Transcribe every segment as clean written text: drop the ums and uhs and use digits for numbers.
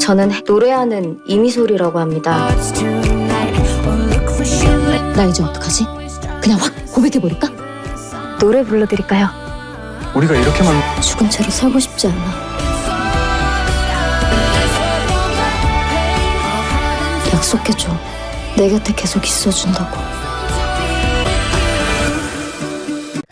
저는 노래하는 이미솔이라고 합니다. 나 이제 어떡하지? 그냥 확 고백해버릴까? 노래 불러드릴까요? 우리가 이렇게만 죽은 채로 살고 싶지 않아. 약속해줘. 내 곁에 계속 있어준다고.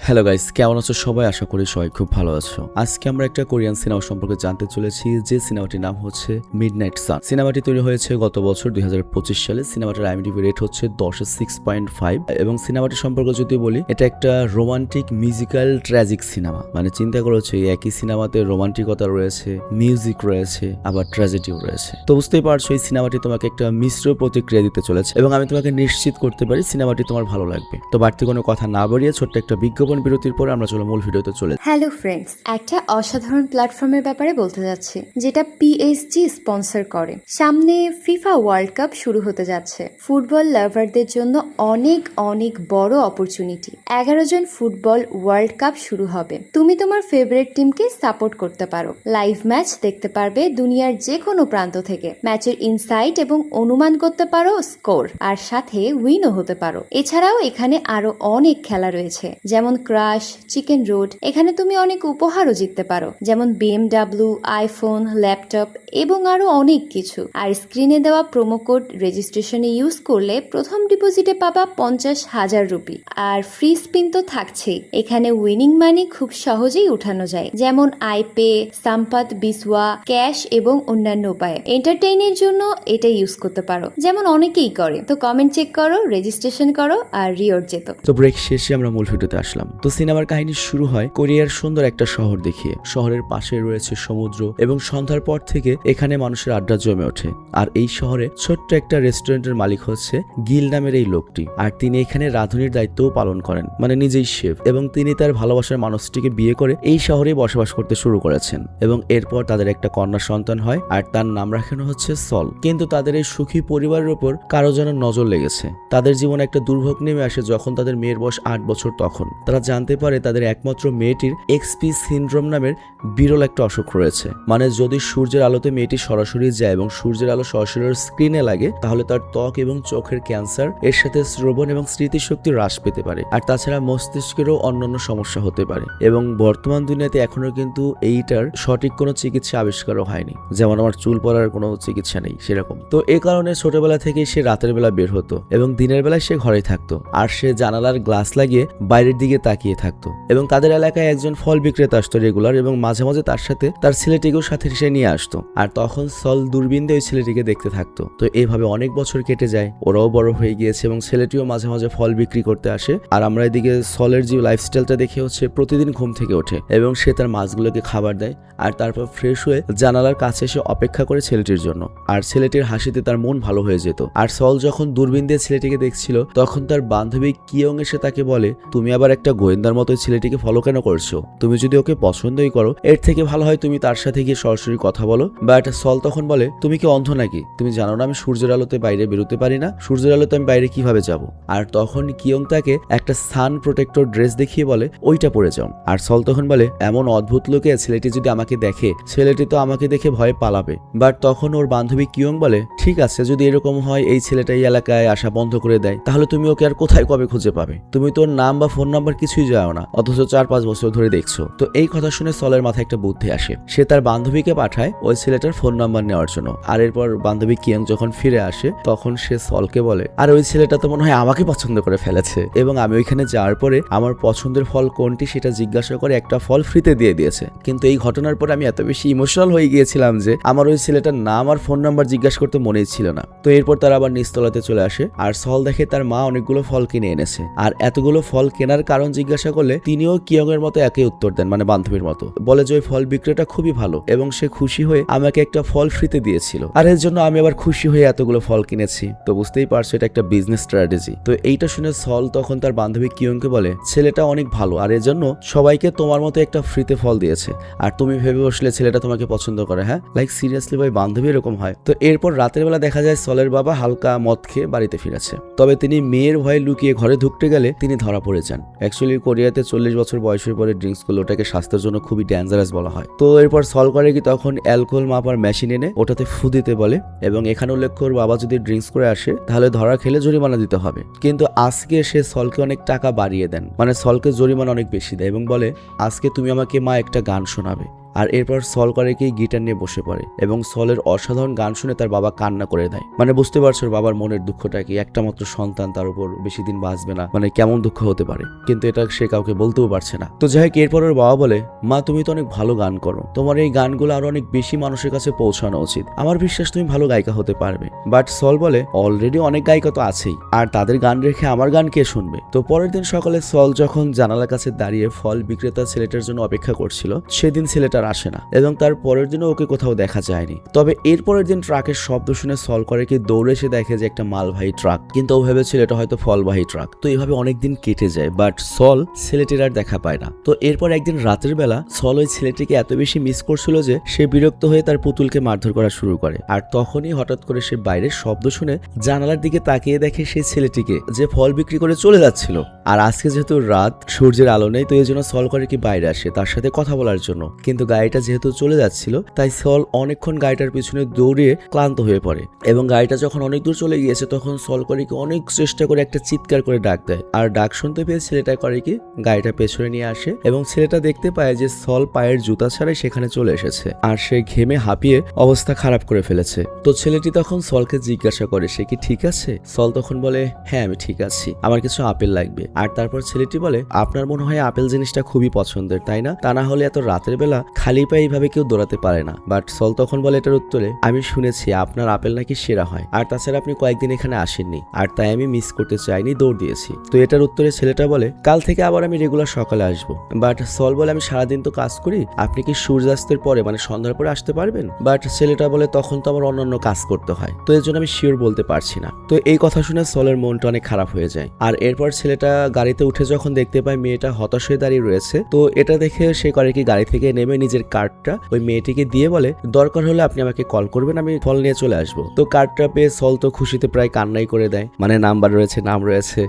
Hello guys, কেমন আছো সবাই? আশা করি সবাই খুব ভালো আছো। আজকে আমরা একটা কোরিয়ান সিনেমা সম্পর্কে জানতে চলেছি, যে সিনেমাটির নাম হচ্ছে মিডনাইট সান। সিনেমাটি তৈরি হয়েছে গত বছর 2025 সালে। সিনেমাটার IMDb রেট হচ্ছে 10-এ 6.5 এবং সিনেমাটি সম্পর্কে যদি বলি, এটা একটা রোমান্টিক মিউজিক্যাল ট্র্যাজিক সিনেমা। মানে চিন্তা করেছো, এই একই সিনেমাতে রোমান্টিকতা রয়েছে, মিউজিক রয়েছে, আবার ট্র্যাজেডিও রয়েছে। তো বুঝতেই পারছো এই সিনেমাটি তোমাকে একটা মিশ্র প্রতিক্রিয়া দিতে চলেছে এবং আমি তোমাকে নিশ্চিত করতে পারি সিনেমাটি তোমার ভালো লাগবে। তো বাড়তি কোনো কথা না বাড়িয়ে ছোট্ট একটা বিজ্ঞাপন বিরতির পরে আমরা চলো মূল ভিডিওতে চলে। হ্যালো ফ্রেন্ডস, একটা অসাধারণ প্ল্যাটফর্মের ব্যাপারে বলতে যাচ্ছি, যেটা PSG স্পন্সর করে। সামনে ফিফা ওয়ার্ল্ড কাপ শুরু হতে যাচ্ছে। ফুটবল লাভারদের জন্য অনেক অনেক বড় অপরচুনিটি। 11 জন ফুটবল ওয়ার্ল্ড কাপ শুরু হবে। তুমি তোমার ফেভারিট টিমকে সাপোর্ট করতে পারো, লাইভ ম্যাচ দেখতে পারবে দুনিয়ার যে কোনো প্রান্ত থেকে, ম্যাচের ইনসাইট এবং অনুমান করতে পারো স্কোর, আর সাথে উইনও হতে পারো। এছাড়াও এখানে আরো অনেক খেলা রয়েছে, যেমন ক্রাশ, চিকেন রোড। এখানে তুমি অনেক উপহারও জিততে পারো, যেমন BMW, আইফোন, ল্যাপটপ এবং আরো অনেক কিছু। আর স্ক্রিনে দেওয়া প্রোমো কোড রেজিস্ট্রেশনে ইউজ করলে প্রথম ডিপোজিটে পাবা 50,000 রুপি। আর ফ্রি স্পিন তো থাকছেই। এখানে উইনিং মানি খুব সহজেই উঠানো যায়, যেমন আইপে, সাম্পাত, বিসওয়া, ক্যাশ এবং অন্যান্য উপায়ে। এন্টারটেইনের জন্য এটা ইউজ করতে পারো, যেমন অনেকেই করে। তো কমেন্ট চেক করো, রেজিস্ট্রেশন করো আর রিওয়ার্ড যেত। তো ব্রেক শেষে আমরা মূল ভিডিওতে আসলাম। তো সিনেমার কাহিনী শুরু হয় কোরিয়ার সুন্দর একটা শহর দেখিয়ে। শহরের পাশে রয়েছে সমুদ্র এবং সন্ধ্যার পর থেকে এখানে মানুষের আড্ডা জমে ওঠে। আর এই শহরে ছোট্ট একটা রেস্টুরেন্টের মালিক হচ্ছে গিল নামের এই লোকটি। আর তিনি এখানে রাঁধুনির দায়িত্বও পালন করেন, মানে নিজেই শেফ। এবং তিনি তার ভালোবাসার মানুষটিকে বিয়ে করে এই শহরে বসবাস করতে শুরু করেছেন। এবং এরপর তাদের একটা কন্যা সন্তান হয়, আর তার নাম রাখানো হচ্ছে সল। কিন্তু তাদের এই সুখী পরিবারের উপর কারো যেন নজর লেগেছে। তাদের জীবনে একটা দুর্ভোগ নেমে আসে যখন তাদের মেয়ের বয়স 8 বছর। তখন তারা জানতে পারে তাদের একমাত্র মেয়েটির XP সিনড্রোম নামের বিরল একটা অসুখ রয়েছে। মানে যদি সূর্যের আলোতে মেয়েটি সরাসরি যায় এবং সূর্যের আলো সরাসরি স্ক্রিনে লাগে, তাহলে তার ত্বক এবং চোখের ক্যান্সার, এর সাথে শ্রবণ এবং স্মৃতিশক্তি হ্রাস পেতে পারে। আর তাছাড়া মস্তিষ্কেরও অন্যান্য সমস্যা হতে পারে। এবং বর্তমান দুনিয়াতে এখনো কিন্তু এইটার সঠিক কোনো চিকিৎসা আবিষ্কারও হয়নি, যেমন আমার চুল পড়ার কোনো চিকিৎসা নেই সেরকম। তো এই কারণে ছোটবেলা থেকে সে রাতের বেলা বের হতো এবং দিনের বেলায় সে ঘরেই থাকতো। আর সে জানালার গ্লাস লাগিয়ে বাইরের দিকে তাকিয়ে থাকতো। এবং তাদের এলাকায় একজন ফল বিক্রেতা আসতো রেগুলার, এবং মাঝে মাঝে তার সাথে তার ছেলেটিকেও সাথে সে নিয়ে আসতো। আর তখন সল দূরবীন দিয়ে ওই ছেলেটিকে দেখতে থাকতো। তো এইভাবে অনেক বছর কেটে যায়, ওরাও বড় হয়ে গিয়েছে এবং ছেলেটিও মাঝে মাঝে ফল বিক্রি করতে আসে। আর আমরা এদিকে সলের যে লাইফস্টাইলটা দেখে হচ্ছে প্রতিদিন ঘুম থেকে ওঠে এবং সে তার মাছগুলোকে খাবার দেয়, আর তারপর ফ্রেশ হয়ে জানালার কাছে এসে অপেক্ষা করে ছেলেটির জন্য। আর ছেলেটির হাসিতে তার মন ভালো হয়ে যেত। আর সল যখন দূরবীন দিয়ে ছেলেটিকে দেখছিল, তখন তার বান্ধবী কিয়ং এসে তাকে বলে, তুমি আবার একটা গোয়েন্দার মতো ছেলেটিকে ফলো কেন করছো? তুমি যদি ওকে পছন্দই করো, এর থেকে ভালো হয় তুমি তার সাথে গিয়ে সরাসরি কথা বলো। বাট সল তখন বলে, তুমি কি অন্ধ নাকি? তুমি জানো না আমি সূর্যের আলোতে বাইরে বেরোতে পারি না? সূর্যের আলোতে আমি বাইরে কিভাবে যাব? আর তখন কিয়ং তাকে একটা সান প্রোটেক্টর ড্রেস দেখিয়ে বলে, ওইটা পরে যাও। আর সল তখন বলে, এমন অদ্ভুত লোকে ছেলেটি যদি আমাকে দেখে, ছেলেটি তো আমাকে দেখে ভয়ে পালাবে। বাট তখন ওর বান্ধবী কিয়ং বলে, ঠিক আছে, যদি এরকম হয় এই ছেলেটা এই এলাকায় আসা বন্ধ করে দেয়, তাহলে তুমি ওকে আর কোথায় কবে খুঁজে পাবে? তুমি তোর নাম বা ফোন নাম্বার কিছুই যাও না, অথচ 4-5 বছর ধরে দেখছো। তো এই কথা শুনে সলের মাথায় একটা বুদ্ধি আসে। সে তার বান্ধবীকে পাঠায় ওই ছেলেটার ফোন নাম্বার নেওয়ার জন্য। আর এরপর বান্ধবী কিয়ং যখন ফিরে আসে, তখন সে সলকে বলে, আর ওই ছেলেটা তো মনে হয় আমাকে পছন্দ করে ফেলেছে, এবং আমি ওইখানে যাওয়ার পরে আমার পছন্দের ফল কোনটি সেটা জিজ্ঞাসা করে একটা ফল ফ্রিতে দিয়ে দিয়েছে। কিন্তু এই ঘটনার পরে আমি এত বেশি ইমোশনাল হয়ে গিয়েছিলাম যে আমার ওই ছেলেটার নাম আর ফোন নাম্বার জিজ্ঞাসা করতে মনেই ছিল না। তো এরপর তারা আবার নিচতলাতে চলে আসে, আর সল দেখে তার মা অনেকগুলো ফল কিনে এনেছে। আর এতগুলো ফল কেনার কারণ জিজ্ঞাসা করলে তিনিও কিয়ং এর মতো একই উত্তর দেন, মানে বান্ধবীর মতো। বলে যে ওই ফল বিক্রেতা খুবই ভালো এবং সে খুশি হয়ে আমাকে একটা ফল ফ্রিতে দিয়েছিল, আর এর জন্য আমি আবার খুশি হয়ে এতগুলো ফল কিনেছি। তো বুঝতেই পারছো এটা একটা বিজনেস স্ট্র্যাটেজি। তো এইটা শুনে সল তখন তার বান্ধবী কিয়ংকে বলে, ছেলেটা অনেক ভালো আর এর জন্য সবাইকে তোমার মতো একটা ফ্রিতে ফল দিয়েছে, আর তুমি ভেবে বসলে ছেলেটা তোমাকে পছন্দ করে? হ্যাঁ, লাইক সিরিয়াসলি ভাই, বান্ধবী এরকম হয়? তো এরপর রাতের বেলা দেখা যায় সলের বাবা হালকা মদ খেয়ে বাড়িতে ফিরেছে, তবে তিনি মেয়ের ভয়ে লুকিয়ে ঘরে ঢুকতে গেলে তিনি ধরা পড়ে যান। অ্যাকচুয়ালি কোরিয়াতে 40 বছর বয়সের পরে ড্রিঙ্কস করলে ওটাকে স্বাস্থ্যের জন্য খুবই ডেঞ্জারাস বলা হয়। তো এরপর সল করে কি তখন অ্যালকোহল মাপার মেশিন এনে ওটাতে ফু দিতে বলে, এবং এখানে উল্লেখ ওর বাবা যদি ড্রিঙ্কস করে আসে তাহলে ধরা খেলে জরিমানা দিতে হবে। কিন্তু আজকে সে সলকে অনেক টাকা বাড়িয়ে দেন, মানে সলকে জরিমানা অনেক বেশি দেয় এবং বলে আজকে তুমি আমাকে মা একটা গান শোনাবে। আর এরপর সল করে কি গিটার নিয়ে বসে পড়ে এবং সলের অসাধারণ গান শুনে তার বাবা কান্না করে দেয়। মানে বুঝতে পারছো বাবার মনের দুঃখটা কি, একটা মাত্র সন্তান, তার উপর বেশি দিন বাঁচবে না, মানে কেমন দুঃখ হতে পারে, কিন্তু এটা সে কাউকে বলতেও পারছে না। তো যাই হোক, এরপর ওর বাবা বলে মা তুমি তো অনেক ভালো গান করো, তোমার এই গানগুলো আরো অনেক বেশি মানুষের কাছে পৌঁছানো উচিত, আমার বিশ্বাস তুমি ভালো গায়িকা হতে পারবে। বাট সল বলে অলরেডি অনেক গায়িকা তো আছেই, আর তাদের গান রেখে আমার গান কে শুনবে। তো পরের দিন সকালে সল যখন জানালার কাছে দাঁড়িয়ে ফল বিক্রেতা ছেলেটার জন্য অপেক্ষা করছিল, সেদিন ছেলেটার আসে না এবং তার পরের দিনও ওকে কোথাও দেখা যায়নি। তবে এর পরের দিন ট্রাকের শব্দ শুনে সল করে কি দৌড়ে এসে দেখে যে একটা মালবাহী ট্রাক, কিন্তু ও ভেবেছিল এটা হয়তো ফলবাহী ট্রাক। তো এইভাবে অনেকদিন কেটে যায়, বাট সল ছেলেটির আর দেখা পায় না। তো এরপর একদিন রাতের বেলা সল ওই ছেলেটিকে এত বেশি মিস করছিল যে সে বিরক্ত হয়ে তার পুতুলকে মারধর করা শুরু করে। আর তখনই হঠাৎ করে সে বাইরের শব্দ শুনে জানালার দিকে তাকিয়ে দেখে সেই ছেলেটিকে যে ফল বিক্রি করে চলে যাচ্ছিল। আর আজকে যেহেতু রাত, সূর্যের আলো নেই, তো এই জন্য সল করে কি বাইরে আসে তার সাথে কথা বলার জন্য, কিন্তু গাড়িটা যেহেতু চলে যাচ্ছিল তাই সল অনেকক্ষণ গাড়িটার পিছনে দৌড়িয়ে ক্লান্ত হয়ে পড়ে এবং গাড়িটা যখন অনেক দূর চলে গিয়েছে তখন সল করে কি অনেক চেষ্টা করে একটা চিৎকার করে ডাক দেয়। আর ডাক শুনতে পেয়ে ছেলেটা করে কি গাড়িটা পেছনে নিয়ে আসে এবং ছেলেটা দেখতে পায় যে সল পায়ের জুতা ছাড়াই সেখানে চলে এসেছে আর সে ঘেমে হাঁপিয়ে অবস্থা খারাপ করে ফেলেছে। তো ছেলেটি তখন সলকে জিজ্ঞাসা করে সে কি ঠিক আছে। সল তখন বলে হ্যাঁ আমি ঠিক আছি, আমার কিছু আপেল লাগবে। আর তারপর ছেলেটি বলে আপনার মনে হয় আপেল জিনিসটা খুবই পছন্দের তাই না, তা না হলে এত রাতের বেলা খালি পায়ে এইভাবে কেউ দৌড়াতে পারে না। বাট সল তখন বলে এটার উত্তরে আমি শুনেছি আপনার আপেল নাকি সেরা হয়, আর তাছাড়া আপনি কয়েকদিন এখানে আসেননি আর তাই আমি মিস করতে চাইনি, দৌড় দিয়েছি। তো এটার উত্তরে ছেলেটা বলে কাল থেকে আবার আমি রেগুলার সকালে আসবো। বাট সল বলে আমি সারাদিন তো কাজ করি, আপনি কি সূর্যাস্তের পরে মানে সন্ধ্যার পরে আসতে পারবেন। বাট ছেলেটা বলে তখন তো আমার অন্যান্য কাজ করতে হয়, তো এর জন্য আমি শিওর বলতে পারছি না। তো এই কথা শুনে সলের মনটা অনেক খারাপ হয়ে যায়। আর এরপর ছেলেটা গাড়িতে উঠে যখন দেখতে পায় মেয়েটা হতাশ হয়ে দাঁড়িয়ে রয়েছে, তো এটা দেখে সে করে কি গাড়ি থেকে নেমে নিজের কার্ডটা ওই মেয়েটিকে দিয়ে বলে দরকার হলে আপনি আমাকে কল করবেন, আমি ফল নিয়ে চলে আসবো। তো কার্ডটা পেয়ে সল তো খুশিতে প্রায় কান্নাই করে দেয়, মানে নাম্বার রয়েছে, নাম রয়েছে।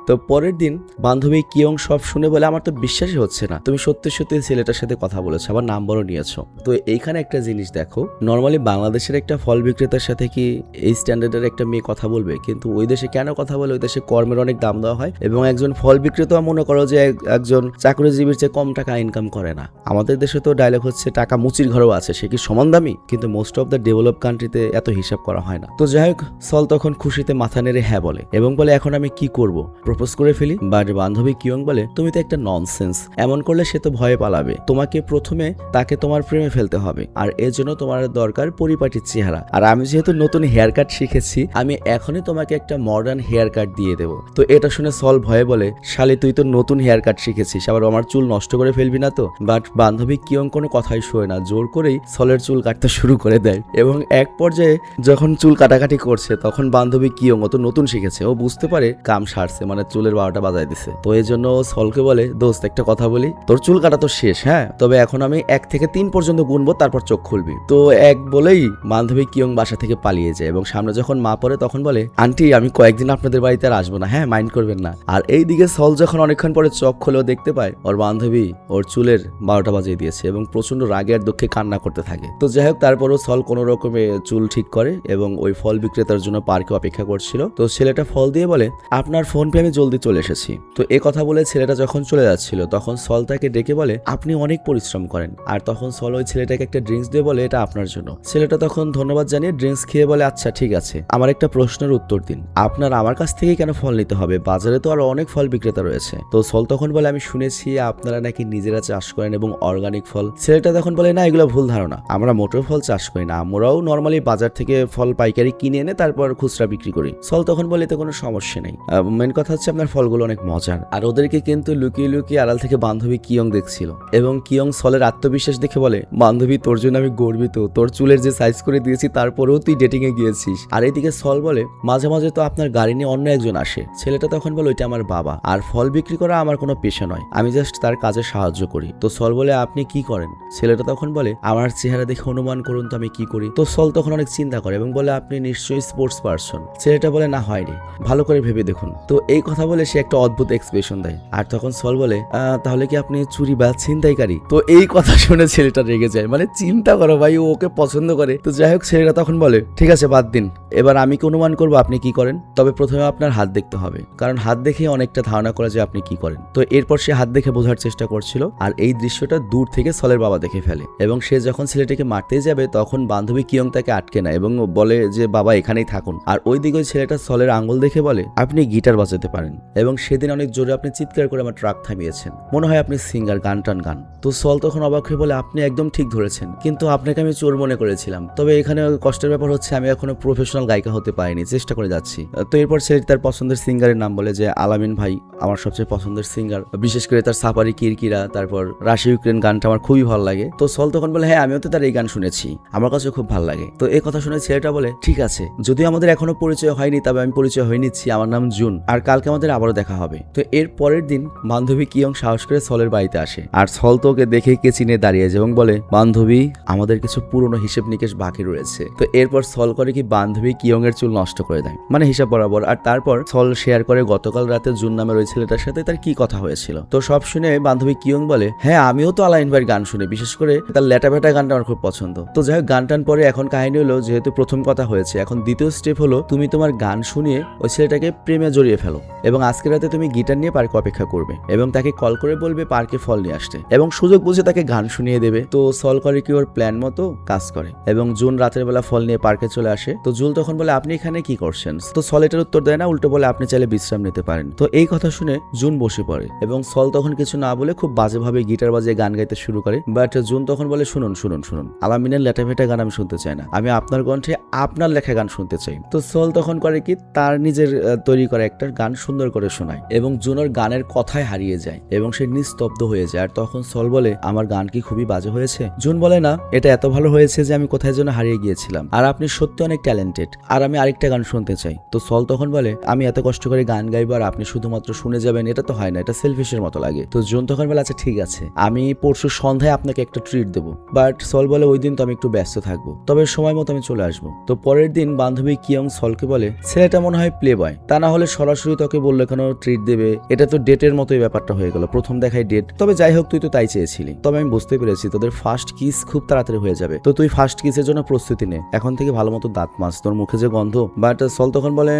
তো পরের দিন বান্ধবী কিয়ং সব শুনে বলে আমার তো বিশ্বাসই হচ্ছে না, তুমি সত্যি সত্যি ছেলেটার সাথে কথা বলেছো, আবার নাম্বারও নিয়েছো। তো এইখানে একটা জিনিস দেখো, নর্মালি বাংলাদেশের একটা ফল বিক্রেতার সাথে কি এই স্ট্যান্ডার্ডের একটা মেয়ে কথা বলবে, কিন্তু ওই দেশে কেন কথা বলে, ওই দেশে কর্মের অনেক দাম দেওয়া হয় এবং একজন ফল বিক্রেতা মনে করো যে একজন চাকরিজীবীর চেয়ে কম টাকা ইনকাম করে না। আমাদের দেশে তো ডায়লগ হচ্ছে টাকা মুচির ঘরেও আছে, সে কি সমান দামি, কিন্তু মোস্ট অফ দ্য ডেভেলপ কান্ট্রিতে এত হিসাব করা হয় না। তো যাই হোক, সল তখন খুশিতে মাথা নেড়ে হ্যাঁ বলে এবং বলে এখন আমি কি করব, প্রপোজ করে ফেলি। বাট বান্ধবী কিয়ং বলে তুমি তো একটা ননসেন্স, এমন করলে সে তো ভয়ে পালাবে, তোমাকে প্রথমে তাকে তোমার প্রেমে ফেলতে হবে, আর এর জন্য তোমার দরকার পরিপাটির চেহারা। আর আমি যেহেতু নতুন হেয়ার কাট শিখেছি, আমি এখনই তোমাকে একটা মডার্ন হেয়ার কাট দিয়ে দেবো। তো এটা শুনে সল ভয়ে বলে শালি তুই তো নতুন হেয়ার কাট শিখেছিস, আবার আমার চুল নষ্ট করে ফেলবি না তো। বাট বান্ধবী কিয়ং কোনো কথাই শোয় না, জোর করেই সলের চুল কাটতে শুরু করে দেয় এবং এক পর্যায়ে যখন চুল কাটাকাটি করছে তখন বান্ধবী কিয়ং ও তো নতুন শিখেছে, ও বুঝতে পারে কাম সারছে, মানে চুলের 12টা বাজায় দিছে। তো এই জন্য ও সলকে বলে দোস্ত একটা কথা বলি, তোর চুল কাটা তো শেষ, হ্যাঁ তবে এখন আমি 1 থেকে 3 পর্যন্ত গুনবো, তারপর চোখ খুলবি। তো এক বলেই বান্ধবী কিয়ং বাসা থেকে পালিয়ে যায় এবং সামনে যখন মা পড়ে তখন বলে আন্টি আমি কয়েকদিন আপনাদের বাড়িতে আর আসবো না, হ্যাঁ মাইন্ড করবেন না। আর এইদিকে সল যখন অনেকক্ষণ পরে চোখ খুলেও দেখতে পায় ওর বান্ধবী ওর চুলের 12টা বাজিয়ে দিয়েছে এবং প্রচন্ড রাগে আর দুঃখে কান্না করতে থাকে। তো যাই হোক, তারপরও সল কোনো রকমে চুল ঠিক করে এবং ওই ফল বিক্রেতার জন্য পার্কে অপেক্ষা করছিল। তো ছেলেটা ফল দিয়ে বলে আপনার ফোন পে আমি জলদি চলে এসেছি। তো এ কথা বলে ছেলেটা যখন চলে যাচ্ছিল তখন সল তাকে ডেকে বলে আপনি অনেক পরিশ্রম করেন। আর তখন সল ওই ছেলেটাকে একটা ড্রিঙ্কস দিয়ে বলে এটা আপনার জন্য। ছেলেটা তখন ধন্যবাদ জানিয়ে ড্রিঙ্কস খেয়ে বলে আচ্ছা ঠিক আছে, আমার একটা প্রশ্নের উত্তর দিন, আপনার আমার কাছ থেকে কেন ফল নিতে হবে, বাজারে তো আরো অনেক ফল বিক্রেতা রয়েছে। তো সল তখন বলে আমি শুনেছি আপনারা নাকি নিজেরা চাষ করেন এবং অর্গানিক ফল। ছেলেটা তখন বলে না এগুলো ভুল ধারণা, আমরা মোটর ফল চাষ করি না, আমরাও নর্মালি বাজার থেকে ফল পাইকারি কিনে এনে তারপর খুচরা বিক্রি করি। সল তখন বলে এতে কোনো সমস্যা নেই, মেন কথা হচ্ছে আপনার ফলগুলো অনেক মজার। আর ওদেরকে কিন্তু লুকিয়ে লুকিয়ে আড়াল থেকে বান্ধবী কিয়ং দেখছিল এবং কিয়ং সলের আত্মবিশ্বাস দেখে বলে বান্ধবী তোর জন্য আমি গর্বিত, তোর চুলের যে সাইজ করে দিয়েছি তারপরেও তুই ডেটিং এ গিয়েছিস। আর এইদিকে সল বলে মাঝে মাঝে তো আপনার গাড়ি নিয়ে অন্য একজন আসে। ছেলেটা তখন বলে ওইটা আমার বাবা, আর ফল বিক্রি করা আমার কোনো পেশা নয়, আমি জাস্ট তার কাজে সাহায্য করি। তো সল বলে আপনি কি করেন। ছেলেটা তখন বলে আমার চেহারা দেখে অনুমান করুন তো আমি কি করি। তো সল তখন অনেক চিন্তা করে এবং বলে আপনি নিশ্চয়ই স্পোর্টস পারসন। ছেলেটা বলে না হয়নি, ভালো করে ভেবে দেখুন। তো এই কথা বলে সে একটা অদ্ভুত এক্সপ্রেশন দেয়। আর তখন সল বলে তাহলে কি আপনি চুরি বা ছিনতাইকারী? তো এই কথা শুনে ছেলেটা রেগে যায়। মানে চিন্তা করো ভাই, ও ওকে পছন্দ করে। তো যাই হোক ছেলেটা তখন বলে ঠিক আছে বাদ দিন, এবার আমি কি অনুমান করবো আপনি কি করেন, তবে প্রথমে আপনার হাত দেখতে হবে, কারণ হাত দেখে অনেকটা ধারণা করা যায় আপনি কি করেন। তো এরপর সে হাত দেখে বোঝার চেষ্টা করছিল আর এই দৃশ্যটা দূর থেকে সলের বাবা দেখে ফেলে এবং সে যখন ছেলেটিকে মারতেই যাবে তখন বান্ধবী কিয়ং তাকে আটকে নেয় এবং বলে যে বাবা এখানেই থাকুন। আর ওইদিকে ছেলেটা সলের আঙ্গুল দেখে বলে আপনি গিটার বাজাতে পারেন এবং সেদিন অনেক জোরে আপনি চিৎকার করে আমার ট্রাক থামিয়েছেন, মনে হয় আপনি সিঙ্গার, গান টান গান। তো সল তখন অবাক হয়ে বলে আপনি একদম ঠিক ধরেছেন, কিন্তু আপনাকে আমি চোর মনে করেছিলাম। তবে এখানে কষ্টের ব্যাপার হচ্ছে আমি এখনো প্রফেশনাল গায়িকা হতে পারিনি, চেষ্টা করে যাচ্ছি। তো এরপর ছেলেটি তার পছন্দের সিঙ্গারের নাম বলে যে আলামিন ভাই আমার সবচেয়ে পছন্দের সিঙ্গার, বিশেষ করে তার সাফারি কিরকিরা, তারপর রাশি ইউক্রেন গানটা আমার খুবই ভালো লাগে। তো সল তখন বলে হ্যাঁ আমিও তো তার এই গান শুনেছি, আমার কাছে খুব ভালো লাগে। তো এই কথা শুনে ছেলেটা বলে ঠিক আছে, যদিও আমাদের এখনো পরিচয় হয়নি তবে আমি পরিচয় হয়ে নিচ্ছি, আমার নাম জুন, আর কালকে আমাদের আবারও দেখা হবে। তো এর পরের দিন বান্ধবী কিয়ং সাহস করে সলের বাড়িতে আসে আর সল তো ওকে দেখেই কেচিনে দাঁড়িয়ে যায় এবং বলে বান্ধবী আমাদের কিছু পুরনো হিসেব নিকেশ বাকি রয়েছে। তো এরপর সল করে কি বান্ধবী কিয়ং এর চুল নষ্ট করে দেয়, মানে হিসাব বরাবর। আর তারপর সল শেয়ার করে গতকাল রাতে জুন নামের ওই ছেলেটার সাথে তার কি কথা হয়েছিল। তো সব শুনে বান্ধবী কিয়ং বলে হ্যাঁ আমিও তো আলাইন ভাইয়ের গান শুনি, বিশেষ করে তার লেটা ভেটা গানটা আমার খুব পছন্দ। তো যাই হোক গান টান পরে এখন কাহিনী হলো যেহেতু প্রথম কথা হয়েছে, এখন দ্বিতীয় স্টেপ হলো তুমি তোমার গান শুনিয়ে ওই ছেলেটাকে প্রেমে জড়িয়ে ফেলো এবং আজকে রাতে তুমি গিটার নিয়ে পার্কে অপেক্ষা করবে এবং তাকে কল করে বলবে পার্কে ফল নিয়ে আসতে এবং সুযোগ বুঝে তাকে গান শুনিয়ে দেবে। তো সল করে কি ওর প্ল্যান মতো কাজ করে এবং জুন রাতের বেলা ফল নিয়ে পার্কে চলে আসে। তো জুল তখন বলে আপনি এখানে কি করছেন? তো সল এটার উত্তর দেয় না, উল্টো বলে আপনি চাইলে বিশ্রাম নিতে পারেন। তো এই কথা শুনে জুন বসে পড়ে এবং সল তখন কিছু না বলে খুব বাজেভাবে গিটার বাজিয়ে গান গাইতে শুরু করে। বাট জুন তখন বলে শুনুন শুনুন শুনুন, আলামিনের লেটাফেটা গান আমি শুনতে চাই না, আমি আপনার কণ্ঠে আপনার লেখা গান শুনতে চাই। তো সল তখন করে কি তার নিজের তৈরি করা একটা গান সুন্দর করে শোনায় এবং জুনের গানের কথায় হারিয়ে যায় এবং সে নিস্তব্ধ হয়ে যায়। আর তখন সল বলে আমার গান কি খুবই বাজে হয়েছে? জুন বলে না, এটা এত ভালো হয়েছে যে আমি কোথায় যেন হারিয়ে গিয়েছিলাম, আর আপনি সত্যি অনেক ট্যালেন্টেড, আর আমি আরেকটা গান শুনতে চাই। তো সল তখন বলে আমি এত কষ্ট করে গান গাইবো আর আপনি শুধুমাত্র শুনে যাবেন, এটা তো হয় না, এটা সেলফিশের মতো লাগে। তো জুন তখন বলে আচ্ছা ঠিক আছে, আমি পরশু সন্ধ্যায় আপনাকে একটা ট্রিট দেবো। বাট সল বলে ওই দিন তো আমি একটু ব্যস্ত থাকবো, তবে সময় মতো আমি চলে আসবো। তো পরের দিন বান্ধবী কিয়ং সলকে বলে ছেলেটা মনে হয় প্লে বয়, তা না হলে সরাসরি তোকে বললো কেন ট্রিট দেবে, এটা তো ডেটের মতোই ব্যাপারটা হয়ে গেল, প্রথম দেখায় ডেট। তবে যাই হোক তুই তো তাই চেয়েছিলি, তবে আমি বুঝতে পেরেছি তোদের ফার্স্ট কিস খুব তাড়াতাড়ি হয়ে যাবে, তো তুই ফার্স্ট কিসের জন্য প্রস্তুতি নে, এখন থেকে ভালো মতো দাঁত মাছ, তোর মুখে যে গন্ধ। বাট সল তখন বলে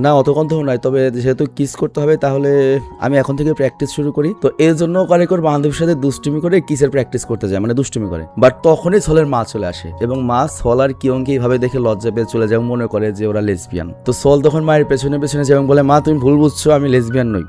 না অত গন্ধ নয়, তবে যেহেতু কিস করতে হবে তাহলে আমি এখন থেকে প্র্যাকটিস শুরু করি। তো এর জন্য কারিকর বান্ধবীর সাথে দুষ্টুমি করে কিসের প্র্যাকটিস করতে যায়, মানে দুষ্টুমি করে। বাট তখনই সলের মা চলে আসে এবং মা সল আর কিয়ংকে এইভাবে দেখে লজ্জা পেয়ে চলে যায়, মনে করে যে ওরা লেসবিয়ান। তো সল তখন মায়ের পেছনে পেছনে যায় এবং বলে মা তুমি ভুল বুঝছো, আমি লেসবিয়ান নই,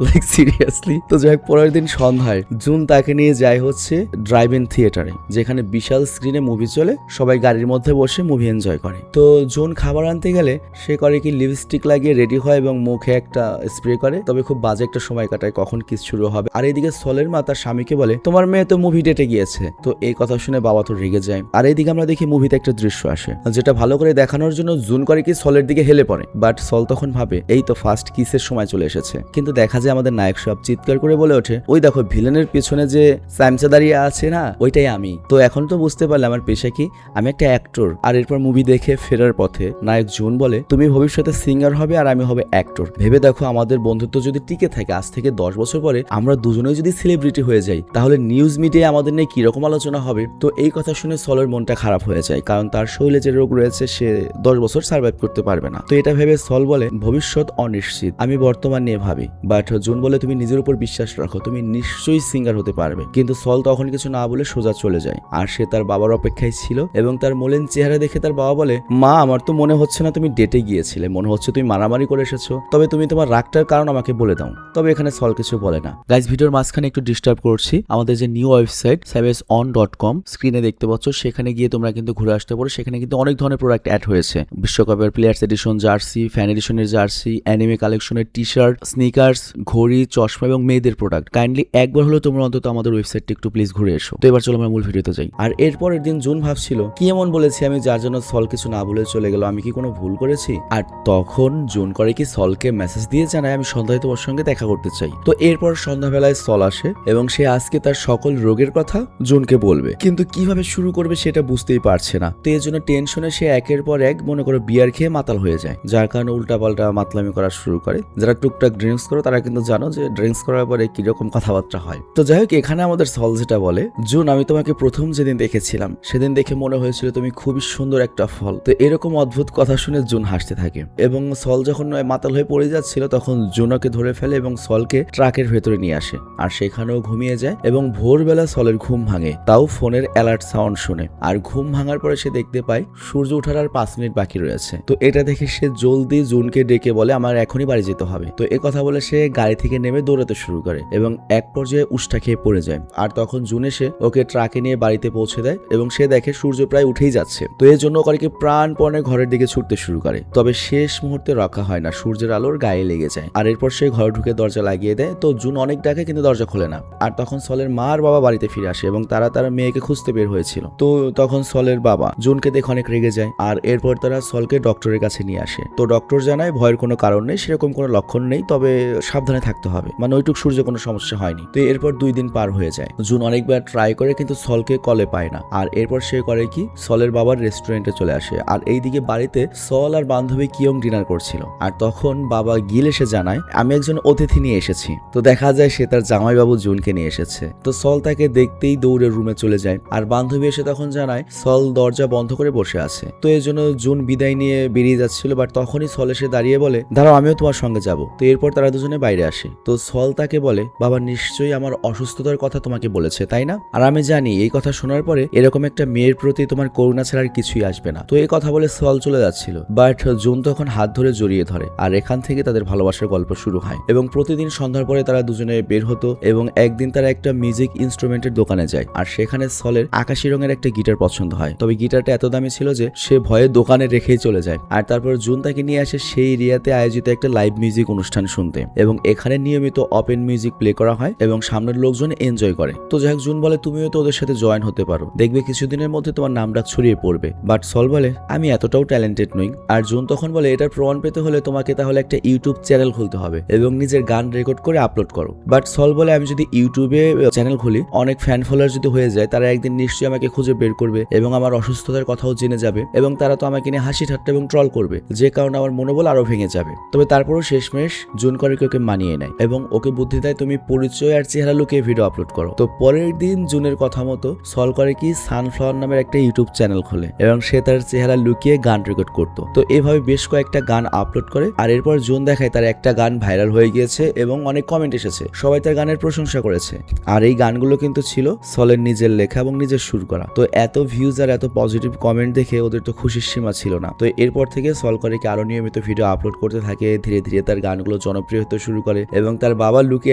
লাইক সিরিয়াসলি। তো যাই হোক পরের দিন সন্ধ্যায় জুন তাকে নিয়ে যায় হচ্ছে ড্রাইভ ইন থিয়েটারে, যেখানে বিশাল স্ক্রিনে মুভি চলে, সবাই গাড়ির মধ্যে বসে মুভি এনজয় করে। তো জুন খাবার আনতে গেলে সে করে কি লিপস্টিক লাগিয়ে রেডি হয় এবং মুখে একটা স্প্রে করে, তবে খুব বাজে একটা সময় কাটায় কখন কিস শুরু হবে। আর এইদিকে সলের মা তার স্বামীকে বলে তোমার মেয়ে তো মুভি ডেটে গিয়েছে। তো এই কথা শুনে বাবা তো রেগে যায়। আর এইদিকে আমরা দেখি মুভিতে একটা দৃশ্য আসে, যেটা ভালো করে দেখানোর জন্য জুন করে কি সলের দিকে হেলে পড়ে। বাট সল তখন ভাবে এই তো ফার্স্ট কিসের সময় চলে এসেছে, কিন্তু দেখা যায় আমাদের নায়ক সব চিৎকার করে বলে ওঠে ওই দেখো ভিলেনের পেছনে যে স্যামসা দাঁড়িয়ে আছে না, ওইটাই আমি। তো এখন তো বুঝতে পারলে আমার পেশা কি, আমি একটা অ্যাক্টর। আর এরপর মুভি দেখে ফেরার পথে নায়ক জুন বলে তুমি ভবিষ্যতে সিঙ্গার হবে আর আমি হবে অ্যাক্টর, ভেবে দেখো আমাদের বন্ধুত্ব যদি টিকে থাকে, আজ থেকে 10 বছর পরে আমরা দুজনেই যদি সেলিব্রিটি হয়ে যাই, তাহলে নিউজ মিডিয়ায় আমাদের নিয়ে কিরকম আলোচনা হবে। তো এই কথা শুনে সলের মনটা খারাপ হয়ে যায়, কারণ তার শরীরে যে রোগ রয়েছে সে 10 বছর সার্ভাইভ করতে পারবে না। তো এটা ভেবে সল বলে ভবিষ্যৎ অনিশ্চিত, আমি বর্তমান নিয়ে ভাবি। বাট জুন বলে তুমি নিজের উপর বিশ্বাস রাখো, তুমি নিশ্চয়ই সিঙ্গার হতে পারবে। কিন্তু সল তখন কিছু না বলে সোজা চলে যায় আর সে তার বাবার অপেক্ষায় ছিল এবং তার মলিন চেহারা দেখে তার বাবা বলে মা আমার তো মনে হচ্ছে না তুমি ডেটে গিয়েছিলে, মনে হচ্ছে তুমি মারামারি করে এসেছো, তবে তুমি তোমার রাগটার কারণ আমাকে বলে দাও। তবে এখানে সল কিছু বলে না। গাইস ভিডিওর মাঝখানে একটু ডিস্টার্ব করছি, আমাদের যে নিউ ওয়েবসাইট savasOn.com স্ক্রিনে দেখতে পাচ্ছ, সেখানে গিয়ে তোমরা কিন্তু ঘুরে আসতে পারো। সেখানে কিন্তু অনেক ধরনের প্রোডাক্ট অ্যাড হয়েছে, বিশ্বকাপের প্লেয়ার্স এডিশন জার্সি, ফ্যান এডিশনের জার্সি, অ্যানিমে কালেকশনের টি শার্ট, স্নিকার্স, ঘড়ি, চশমা এবং মেয়েদের প্রোডাক্ট। কাইন্ডলি একবার হলো তোমরা অন্তত আমাদের ওয়েবসাইটটি একটু প্লিজ ঘুরে এসো। তো এবার চলো আমরা মূল ভিডিওতে যাই। আর এরপরের দিন জুন ভাবছিল কি এমন বলেছি আমি যার জন্য সল কিছু না বলে চলে গেল, আমি কি কোনো ভুল করেছি? আর তখন জুন করে কি সলকে মেসেজ দিয়ে জানায় আমি সন্ধ্যায় তোমার সঙ্গে দেখা করতে চাই। তো এরপর সন্ধ্যাবেলায় সল আসে এবং সে আজকে তার সকল রোগের কথা জুনকে বলবে, কিন্তু কিভাবে শুরু করবে সেটা বুঝতেই পারছে না। তো এর জন্য টেনশনে সে একের পর এক মনে করে বিয়ার খেয়ে মাতাল হয়ে যায়, যার কারণে উল্টাপাল্টা মাতলামি করা শুরু করে। যারা টুকটাক ড্রিঙ্কস করো তারা কিন্তু জানো যে ড্রিঙ্কস করার পরে কিরকম কথাবার্তা হয়। তো যাই হোক, এখানে আমাদের সল যেটা বলে, জুন আমি তোমাকে প্রথম যেদিন দেখেছিলাম সেদিন দেখে মনে হয়েছিল তুমি খুবই সুন্দর একটা ফল। তো এরকম অদ্ভুত কথা শুনে জুন হাসতে থাকে এবং সল যখন মাতাল হয়ে পড়ে যাচ্ছিল তখন জুন ওকে ধরে ফেলে এবং সলকে ট্রাকের ভেতরে নিয়ে আসে। আর সেখানেও ঘুমিয়ে যায় এবং ভোরবেলা সলের ঘুম ভাঙে, তাও ফোনের অ্যালার্ট সাউন্ড শুনে। আর ঘুম ভাঙার পরে সে দেখতে পায় সূর্য ওঠার আর 5 মিনিট বাকি রয়েছে। তো এটা দেখে সে জলদি জুনকে ডেকে বলে আমার এখনই বাড়ি যেতে হবে। তো এ কথা বলে সে গাড়ি থেকে নেমে দৌড়াতে শুরু করে এবং এক পর্যায়ে উষ্টা খেয়ে পড়ে যায়। আর তখন জুন এসে ওকে ট্রাকে নিয়ে বাড়িতে পৌঁছে দেয় এবং সে দেখে সূর্য প্রায় উঠেই যাচ্ছে। তো এর জন্য ওকে প্রাণপণে ঘরের দিকে ছুটতে শুরু করে, তবে শেষ মুহূর্তে রক্ষা হয় না, সূর্যের আলোর গায়ে লেগে যায়। আর এরপর সে ঘরে ঢুকে দরজা লাগিয়ে দেয়। তো জুন অনেক ডাকে কিন্তু দরজা খোলে না। আর তখন সলের মা আর বাবা বাড়িতে ফিরে আসে এবং তারা তার মেয়েকে খুঁজতে বের হয়েছিল। তো তখন সলের বাবা জুনকে দেখে অনেক রেগে যায়। আর এরপর তারা সলকে ডক্টরের কাছে নিয়ে আসে। তো ডক্টর জানায় ভয়ের কোনো কারণ নেই, সেরকম কোনো লক্ষণ নেই, তবে সাবধানে থাকতে হবে, মানে ওইটুক সূর্যে কোনো সমস্যা হয়নি। তো এরপর 2 দিন পার হয়ে যায়। জুন অনেকবার ট্রাই করে কিন্তু সলকে কলে পায় না। আর এরপর সে করে কি, সলের বাবার রেস্টুরেন্টে চলে আসে। আর এইদিকে বাড়িতে সল আর বান্ধবী কিয়ং ডিনার করছিল। আর তখন বাবা গিল এসে জানায় আমি একজন অতিথি নিয়ে এসেছি। তো দেখা যায় সে তার জামাইবাবু জুনকে নিয়ে এসেছে। তো সল তাকে দেখতেই দৌড়ে রুমে চলে যায়। আর বান্ধবী এসে তখন জানায় সল দরজা বন্ধ করে বসে আছে। তো এর জন্য জুন বিদায় নিয়ে বেরিয়ে যাচ্ছিল, বাট তখনই সল এসে দাঁড়িয়ে বলে দাঁড়াও আমিও তোমার সঙ্গে যাব। তো এরপর তারা দুজনে বাইরে আসে। তো সল তাকে বলে বাবা নিশ্চয়ই আমার অসুস্থতার কথা তোমাকে বলেছে তাই না? আর আমি জানি এই কথা শোনার পরে এরকম একটা মেয়ের প্রতি তোমার করুণা ছাড়া আর কিছুই আসবে না। তো এই কথা বলে সল চলে যাচ্ছিল, বাট জুন তখন হাত ধরে জড়িয়ে ধরে। আর এখান থেকে তাদের ভালোবাসার গল্প শুরু হয় এবং প্রতিদিন সন্ধ্যার পরে তারা দুজনে বের হতো এবং একদিন তারা একটা মিউজিক ইনস্ট্রুমেন্টের দোকানে যায়। আর সেখানে সলের আকাশি রঙের একটা গিটার পছন্দ হয়, তবে গিটারটা এত দামি ছিল যে সে ভয়ে দোকানে রেখেই চলে যায়। আর তারপর জুন তাকে নিয়ে আসে সেই এরিয়াতে আয়োজিত একটা লাইভ মিউজিক অনুষ্ঠান শুনতে এবং এখানে নিয়মিত ওপেন মিউজিক প্লে করা হয় এবং সামনের লোকজন এনজয় করে। তো যাই হোক, জুন বলে তুমিও তো ওদের সাথে জয়েন হতে পারো, দেখবে কিছুদিনের মধ্যে তোমার নামটা ছড়িয়ে পড়বে। বাট সল বলে আমি এতটাও ট্যালেন্টেড নই। আর জুন তখন বলে এটার প্রমাণ পেতে হলে তোমাকে তাহলে একটা ইউটিউব চ্যানেল খুলতে হবে এবং নিজের গান রেকর্ড করে আপলোড করো। বাট সল বলে আমি যদি ইউটিউবে চ্যানেল খুলি, অনেক ফ্যান ফলোয়ার যদি হয়ে যায়, তারা একদিন নিশ্চয়ই আমাকে খুঁজে বের করবে এবং আমার অসুস্থতার কথাও জেনে যাবে এবং তারা তো আমাকে নিয়ে হাসি ঠাট্টা এবং ট্রল করবে, যে কারণে আমার মনোবল আরো ভেঙে যাবে। তবে তারপরও শেষমেশ জুন করে ওকে মানিয়ে নেয় এবং ওকে বুদ্ধি দেয় তুমি পরিচয় আর চেহারা লুকিয়ে ভিডিও আপলোড করো। তো পরের দিন জুনের কথা মতো সল করে কি সানফ্লাওয়ার নামের একটা ইউটিউব চ্যানেল খোলে এবং সে তার চেহারা লুকিয়ে গান রেকর্ড করতো। তো এভাবে বেশ কয়েকটা গান আপলোড করে। আর এরপর জুন দেখায় তার একটা গান ভাইরাল হয়ে গিয়েছে এবং অনেক কমেন্ট এসেছে, সবাই তার গানের প্রশংসা করেছে। আর এই গানগুলো কিন্তু ছিল সলের নিজের লেখা এবং নিজের সুর করা। তো এত ভিউজ আর এত পজিটিভ কমেন্ট দেখে ওদের তো খুশির সীমা ছিল না। তো এরপর থেকে সল করে কি আরো নিয়মিত ভিডিও আপলোড করতে থাকে। ধীরে ধীরে তার গানগুলো জনপ্রিয় হতে শুরু করে এবং তার বাবা লুকি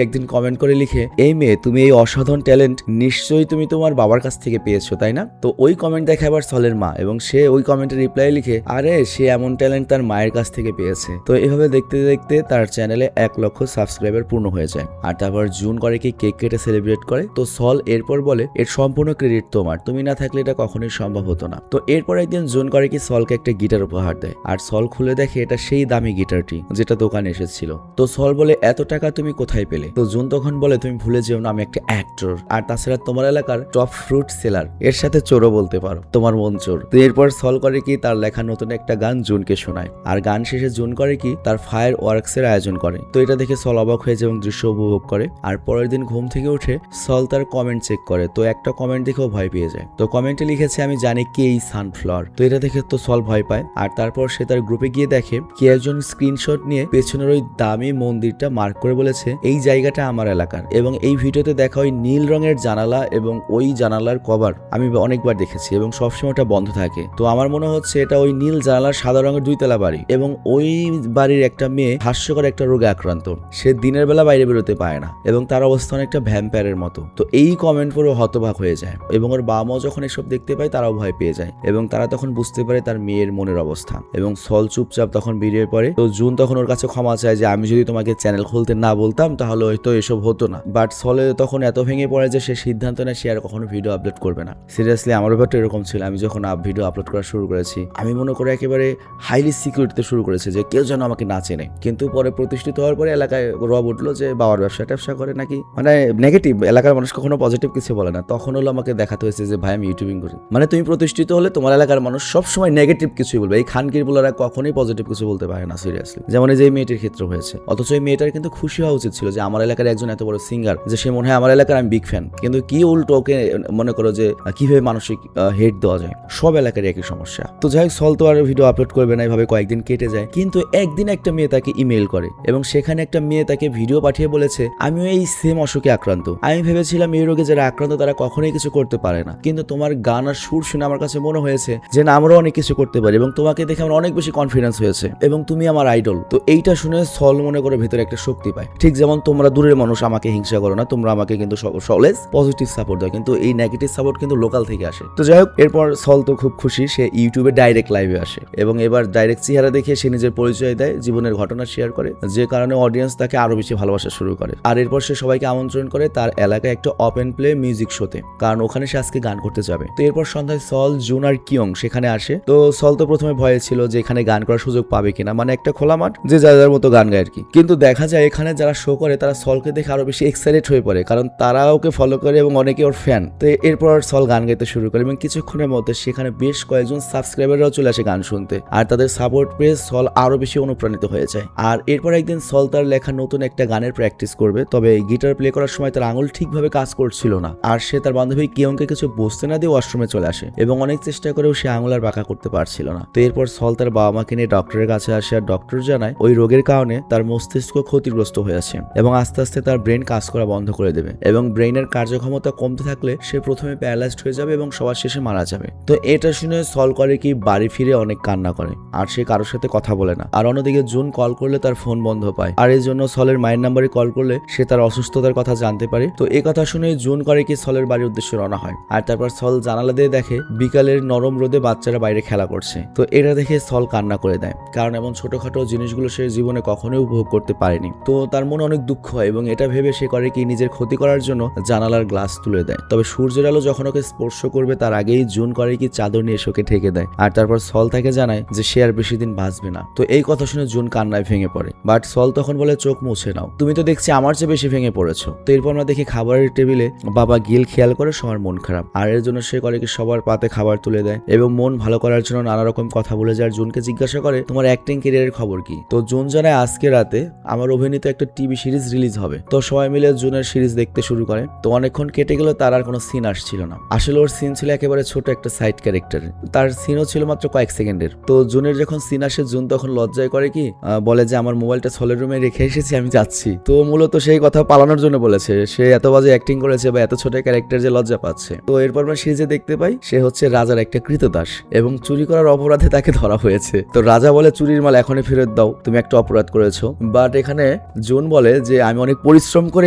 একদিন কমেন্ট করে লিখে এই মেয়ে তুমি এই অসাধারণ ট্যালেন্ট নিশ্চয়ই তুমি তোমার বাবার কাছ থেকে পেয়েছো তাই না? তো ওই কমেন্ট দেখে আবার সলের মা এবং সে ওই কমেন্টের রিপ্লাই লিখে আরে সে এমন ট্যালেন্ট তার মায়ের কাছ থেকে পেয়েছে। তো এভাবে দেখতে দেখতে তার চ্যানেলে 1 লক্ষ সাবস্ক্রাইবার পূর্ণ হয়ে যায়। আর তারপর জুন করে কি কেক কেটে সেলিব্রেট করে। তো সল এরপর বলে এর সম্পূর্ণ ক্রেডিট তোমার, তুমি না থাকলে এটা কখনোই সম্ভব হতো না। তো এরপর একদিন জুন করে কি সলকে একটা গিটার উপহার দেয়। আর সল খুলে দেখে এটা সেই দামি গিটারটি যেটা দোকানে এসেছিল। তো সল বলে এত টাকা তুমি কোথায় পেলে? তো জুন তখন বলে তুমি ভুলে যেও না আমি একটা অ্যাক্টর, আর তাছাড়া তোমার এলাকার টপ ফ্রুট সেলার, এর সাথে চোরও বলতে পারো, তোমার মন চোর। তো এরপর সল করে কি তার লেখা নতুন একটা গান জুনকে শোনায়। আর গান শেষে জুন করে কি তার ফায়ার ওয়ার্কস এর আয়োজন করে। তো এটা দেখে সল অবাক হয়ে যায় এবং দৃশ্য উপভোগ করে। আর পরের দিন ঘুম থেকে উঠে সল তার কমেন্ট চেক করে। তো একটা কমেন্ট দেখেও ভয় পেয়ে যায়। তো কমেন্টে লিখেছে আমি জানি কে এই সানফ্লাওয়ার। তো এটা দেখে তো সল ভয় পায়। আর তারপর সে তার গ্রুপে গিয়ে দেখে কি একজন স্ক্রিনশট নিয়ে পেছনের ওই দামি মন্দিরটা মার্ক করে বলেছে এই জায়গাটা আমার এলাকার। এবং এই ভিডিওতে দেখা ওই নীল রঙের জানালা এবং ওই জানালার কভার আমি অনেকবার দেখেছি এবং সবসময় এটা বন্ধ থাকে। তো আমার মনে হচ্ছে এটা ওই নীল জানালার সাদা রঙের 2 তলা বাড়ি এবং ওই বাড়ির একটা মেয়ে হাস্যকর একটা রোগে আক্রান্ত। সে দিনের বেলা বাইরে বেরোতে পারে না এবং তার অবস্থা অনেকটা ভ্যাম্পায়ারের মতো। তো এই কমেন্ট পরে হতবাক হয়ে যায় এবং ওর বাবা মাও যখন এসব দেখতে পায় তারাও ভয় পেয়ে যায় এবং তারা তখন বুঝতে পারে তার মেয়ের মনের অবস্থা এবং সল চুপচাপ তখন বেরিয়ে পড়ে। তো জুন তখন ওর কাছে ক্ষমা চায় যে আমি যদি তোমাকে চ্যানেল চ্যানেল খুলতে না বলতাম তাহলে হয়তো এসব হতো না। বাট সলে তখন এত ভেঙে পড়ে যে সে সিদ্ধান্ত নেয় সে আর কখনো ভিডিও আপলোড করবে না। সিরিয়াসলি আমার ব্যাপারটা এরকম ছিল। আমি যখন ভিডিও আপলোড করা শুরু করেছি আমি মনে করে একেবারে হাইলি সিকিউরিটিতে শুরু করেছি যে কেউ যেন আমাকে না চেনে। কিন্তু পরে প্রতিষ্ঠিত হওয়ার পরে এলাকায় রব উঠলো যে বাবার ব্যবসা করে নাকি, মানে নেগেটিভ, এলাকার মানুষ কখনো পজিটিভ কিছু বলে না। তখন হলো আমাকে দেখাতে হয়েছে যে ভাই আমি ইউটিউবিং করি। মানে তুমি প্রতিষ্ঠিত হলে তোমার এলাকার মানুষ সবসময় নেগেটিভ কিছুই বলবে, এই খানকির বলারা কখনোই পজিটিভ কিছু বলতে পারে না সিরিয়াসলি। যেমন এই যে মেয়েটির ক্ষেত্রে হয়েছে, অথচ এই মেয়েটার কিন্তু খুশি হওয়া উচিত ছিল যে আমার এলাকার একজন এত বড় সিঙ্গার, যে সে মনে হয় আমার এলাকার আমি বিগ ফ্যান। কিন্তু কি উল্টো ওকে মনে করো যে কিভাবে মানসিক হেট দেওয়া যায়, সব এলাকার একই সমস্যা। তো যাই হোক, সল তো আর ভিডিও আপলোড করবে না, এইভাবে কয়েকদিন কেটে যায়। কিন্তু একদিন একটা মেয়ে তাকে ইমেল করে এবং সেখানে একটা মেয়ে তাকে ভিডিও পাঠিয়ে বলেছে আমিও এই সেম অসুখে আক্রান্ত। আমি ভেবেছিলাম এই রোগে যারা আক্রান্ত তারা কখনোই কিছু করতে পারে না, কিন্তু তোমার গান আর সুর শুনে আমার কাছে মনে হয়েছে যে না, আমরাও অনেক কিছু করতে পারি এবং তোমাকে দেখে আমার অনেক বেশি কনফিডেন্স হয়েছে এবং তুমি আমার আইডল। তো এইটা শুনে সল মনে করে ভেতরে একটা শক্তি পায়। ঠিক যেমন তোমরা দূরের মানুষ আমাকে হিংসা করো না, তোমরা আমাকে কিন্তু অলওয়েজ পজিটিভ সাপোর্ট দাও, কিন্তু এই নেগেটিভ সাপোর্ট কিন্তু লোকাল থেকে আসে। তো যাই হোক, এরপর সল তো খুব খুশি, সে ইউটিউবে ডাইরেক্ট লাইভে আসে এবং এবার ডাইরেক্ট চেহারা দেখে সে নিজের পরিচয় দেয়, জীবনের ঘটনা শেয়ার করে, যে কারণে অডিয়েন্স তাকে আরো বেশি ভালোবাসা শুরু করে। আর এরপর সে সবাইকে আমন্ত্রণ করে তার এলাকায় একটা ওপেন প্লে মিউজিক শোতে, কারণ ওখানে সে আজকে গান করতে যাবে। তো এরপর সন্ধ্যায় সল, জুন আর কিয়ং সেখানে আসে। তো সল তো প্রথমে ভয়ে ছিল যে এখানে গান করার সুযোগ পাবে কিনা, মানে একটা খোলা মাঠ যে যার মতো গান গায় আর কি। কিন্তু দেখা যায় এখানে যারা শো করে তারা সলকে দেখে আরো বেশি এক্সাইটেড হয়ে পড়ে, কারণ তারা ওকে ফলো করে এবং অনেকে ওর ফ্যান। তো এরপর সল গান গাইতে শুরু করে এবং কিছুক্ষণের মধ্যে সেখানে বেশ কয়েকজন সাবস্ক্রাইবাররাও চলে আসে গান শুনতে, আর তাদের সাপোর্ট পেয়ে সল আরো বেশি অনুপ্রাণিত হয়ে যায়। আর এরপর একদিন সল তার লেখা নতুন একটা গানের প্র্যাকটিস করবে, তবে গিটার প্লে করার সময় তার আঙুল ঠিকভাবে কাজ করছিল না, আর সে তার বান্ধবী কিয়ংকে কিছু বুঝতে না দিয়ে ওয়াশরুমে চলে আসে এবং অনেক চেষ্টা করেও সে আঙুল আর বাঁকা করতে পারছিল না। তো এরপর সল তার বাবা মাকে নিয়ে ডক্টরের কাছে আসে আর ডক্টর জানায় ওই রোগের কারণে তার মস্তিষ্ক ক্ষতিগ্রস্ত হয়ে আছে এবং আস্তে আস্তে তার ব্রেন কাজ করা বন্ধ করে দেবে এবং ব্রেনের কার্যক্ষমতা কমতে থাকলে সে প্রথমে প্যারালাইজড হয়ে যাবে এবং সবার শেষে মারা যাবে। তো এটা শুনে সল করে কি বাড়ি ফিরে অনেক কান্না করে আর সে কারোর সাথে কথা বলে না। আর অন্যদিকে জুন কল করলে তার ফোন বন্ধ পায়, আর এই জন্য সলের মায়ের নাম্বারে কল করলে সে তার অসুস্থতার কথা জানতে পারে। তো এই কথা শুনে জুন করে কি সলের বাড়ির উদ্দেশ্যে রওনা হয়, আর তারপর সল জানালা দিয়ে দেখে বিকালের নরম রোদে বাচ্চারা বাইরে খেলা করছে। তো এটা দেখে সল কান্না করে দেয়, কারণ এমন ছোটখাটো জিনিসগুলো সে জীবনে কখনোই উপভোগ করতে পারেনি। তো তার মনে অনেক দুঃখ হয় এবং এটা ভেবে সে করে কি নিজের ক্ষতি করার জন্য জানালার গ্লাস তুলে দেয়। তবে সূর্যের আলো যখন ওকে স্পর্শ করবে তার আগেই জুন করে কি চাদর নিয়ে এসে ওকে ঢেকে দেয়, আর তারপর সল তাকে জানায় যে সে আর বেশি দিন বাঁচবে না। তো এই কথা শুনে জুন কান্নায় ভেঙে পড়ে, বাট সল তখন বলে চোখ মুছে নাও, তুমি তো দেখছি আমার চেয়ে বেশি ভেঙে পড়েছো। তো এরপর আমরা দেখি খাবারের টেবিলে বাবা গিল খেয়াল করে সবার মন খারাপ, আর এর জন্য সে করে কি সবার পাতে খাবার তুলে দেয় এবং মন ভালো করার জন্য নানা রকম কথা বলে যায়। জুনকে জিজ্ঞাসা করে তোমার অ্যাক্টিং ক্যারিয়ারের খবর কি। তো জুন জানায় আজকে রাতে আমার অভিনীত একটা টিভি সিরিজ রিলিজ হবে। তো সবাই মিলে জুনের সিরিজ দেখতে শুরু করে। তো অনেকক্ষণ কেটে গেল, তার আর কোনো সিন আসছিল না। আসলে ওর সিন ছিল একেবারে ছোট একটা সাইড ক্যারেক্টার, তার সিনও ছিল মাত্র কয়েক সেকেন্ডের। তো জুনের যখন সিন আসে জুন তখন লজ্জায় করে কি বলে যে আমার মোবাইলটা সলের রুমে রেখে এসেছি, আমি যাচ্ছি। তো মূলত সেই কথা পালানোর জন্য বলেছে, সে এত বাজে অ্যাক্টিং করেছে বা এত ছোট ক্যারেক্টার যে লজ্জা পাচ্ছে। তো এরপর আমরা সিরিজে দেখতে পাই সে হচ্ছে রাজার একটা কৃতদাস এবং চুরি করার অপরাধে তাকে ধরা হয়েছে। তো রাজা বলে চুরির মাল এখনই ফেরত দাও, তুমি একটা অপরাধ করেছো। বাট এখানে জুন বলে যে আমি অনেক পরিশ্রম করে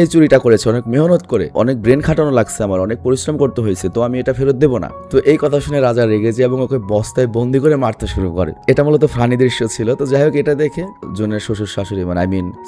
এই চুরিটা করেছি, অনেক মেহনত করে, অনেক ব্রেন খাটানো লাগছে, আমার অনেক পরিশ্রম করতে হয়েছে, তো আমি এটা ফেরত দেবো না। তো এই কথা শুনে রাজা রেগে যায় এবং ওকে বস্তায় বন্দি করে মারতে শুরু করে। এটা মূলত ফানি দৃশ্য ছিল। তো যাই হোক, এটা দেখে জুনের শ্বশুর শাশুড়ি মানে